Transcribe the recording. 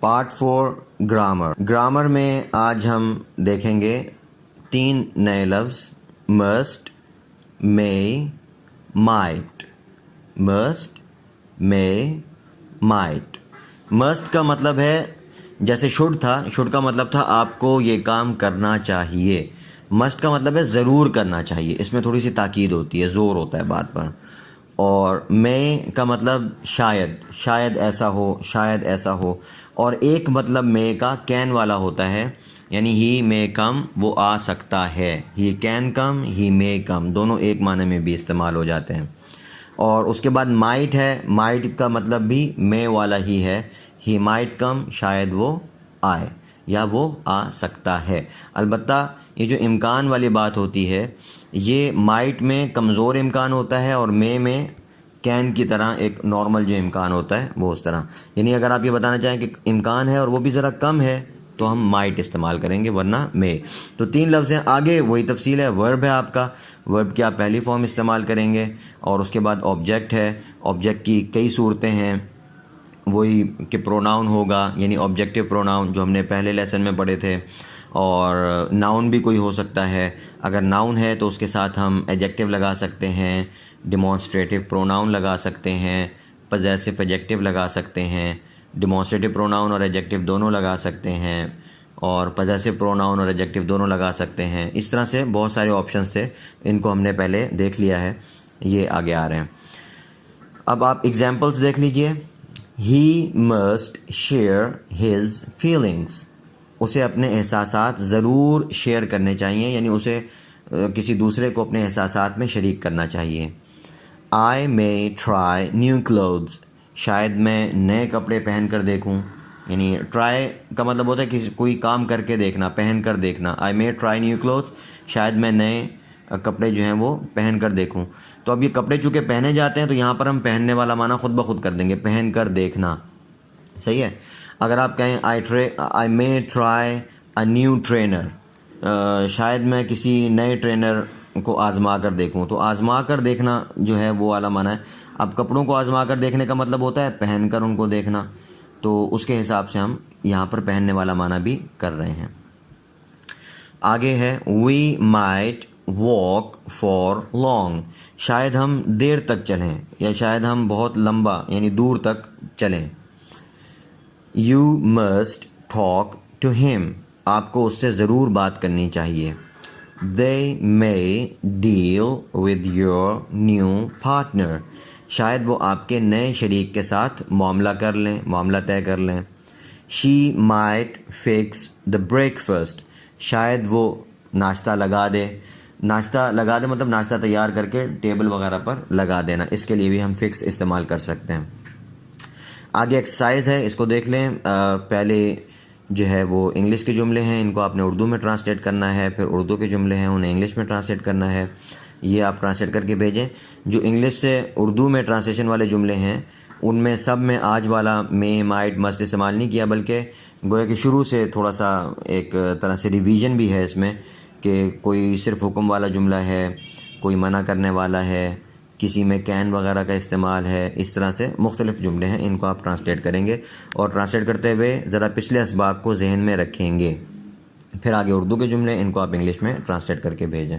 Part 4 grammar. Grammar में आज हम देखेंगे 3 नए लफ्ज़ मस्ट, मे, माइट। मस्ट, मे, माइट। मस्ट का मतलब है जैसे शुड था, शुड का मतलब था आपको ये काम करना चाहिए। मस्ट का मतलब है ज़रूर करना चाहिए, इसमें थोड़ी सी ताकीद होती है, ज़ोर होता है बात पर। और मे का मतलब शायद, शायद ऐसा हो, शायद ऐसा हो। और एक मतलब मे का कैन वाला होता है, यानी ही मे कम, वो आ सकता है। ही कैन कम, ही मे कम, दोनों एक माने में भी इस्तेमाल हो जाते हैं। और उसके बाद माइट है, माइट का मतलब भी मे वाला ही है। ही माइट कम, शायद वो आए या वो आ सकता है। अलबत्ता ये जो इम्कान वाली बात होती है, ये माइट में कमज़ोर इम्कान होता है और मे में कैन की तरह एक नॉर्मल जो इम्कान होता है वो उस तरह। यानी अगर आप ये बताना चाहें कि इम्कान है और वो भी ज़रा कम है तो हम माइट इस्तेमाल करेंगे, वरना मे। तो 3 लफ्ज़ हैं, आगे वही तफसील है। वर्ब है आपका, वर्ब की आप पहली फॉर्म इस्तेमाल करेंगे। और उसके बाद ऑब्जेक्ट है, ऑब्जेक्ट की कई सूरतें हैं, वही कि प्रोनाउन होगा, यानी ऑब्जेक्टिव प्रोनाउन जो हमने पहले लेसन में पढ़े थे। और नाउन भी कोई हो सकता है, अगर नाउन है तो उसके साथ हम एडजेक्टिव लगा सकते हैं, डिमॉन्स्ट्रेटिव प्रोनाउन लगा सकते हैं, पजेसिव एडजेक्टिव लगा सकते हैं, डिमॉन्स्ट्रेटिव प्रोनाउन और एडजेक्टिव दोनों लगा सकते हैं, और पजेसिव प्रोनाउन और एडजेक्टिव दोनों लगा सकते हैं। इस तरह से बहुत सारे ऑप्शंस थे, इनको हमने पहले देख लिया है, ये आगे आ रहे हैं। अब आप एग्जाम्पल्स देख लीजिए। He must share his feelings, उसे अपने एहसासात ज़रूर शेयर करने चाहिए, यानी उसे किसी दूसरे को अपने एहसासात में शरीक करना चाहिए। आई मे ट्राई न्यू क्लोथ्स, शायद मैं नए कपड़े पहन कर देखूँ। यानी ट्राई का मतलब होता है कि कोई काम करके देखना, पहन कर देखना। आई मे ट्राई न्यू क्लोथ्स, शायद मैं नए कपड़े जो हैं वो पहन कर देखूं। तो अब ये कपड़े चूँकि पहने जाते हैं तो यहाँ पर हम पहनने वाला माना खुद ब खुद कर देंगे, पहन कर देखना। सही है। अगर आप कहें I may try a new trainer, शायद मैं किसी नए ट्रेनर को आज़मा कर देखूं, तो आज़मा कर देखना जो है वो वाला माना है। अब कपड़ों को आज़मा कर देखने का मतलब होता है पहन कर उनको देखना, तो उसके हिसाब से हम यहाँ पर पहनने वाला माना भी कर रहे हैं। आगे है we might walk for long, शायद हम देर तक चलें या शायद हम बहुत लंबा यानी दूर तक चलें। You must talk to him, आपको उससे ज़रूर बात करनी चाहिए। They may deal with your new partner, शायद वो आपके नए शरीक के साथ मामला कर लें, मामला तय कर लें। She might fix the breakfast, शायद वो नाश्ता लगा दे। नाश्ता लगा दे मतलब नाश्ता तैयार करके टेबल वगैरह पर लगा देना, इसके लिए भी हम फिक्स इस्तेमाल कर सकते हैं। आगे एक्सरसाइज है, इसको देख लें। पहले जो है वो इंग्लिश के जुमले हैं, इनको आपने उर्दू में ट्रांसलेट करना है, फिर उर्दू के जुमले हैं उन्हें इंग्लिश में ट्रांसलेट करना है। ये आप ट्रांसलेट करके भेजें। जो इंग्लिश से उर्दू में ट्रांसलेशन वाले जुमले हैं उनमें सब में आज वाला मे माइट मस्ट इस्तेमाल नहीं किया, बल्कि गोया कि शुरू से थोड़ा सा एक तरह से रिवीजन भी है इसमें, कि कोई सिर्फ हुक्म वाला जुमला है, कोई मना करने वाला है, किसी में कैन वगैरह का इस्तेमाल है। इस तरह से मुख्तलिफ जुमले हैं, इनको आप ट्रांसलेट करेंगे और ट्रांसलेट करते हुए ज़रा पिछले असबाब को जहन में रखेंगे। फिर आगे उर्दू के जुमले, इनको आप इंग्लिश में ट्रांसलेट करके भेजें।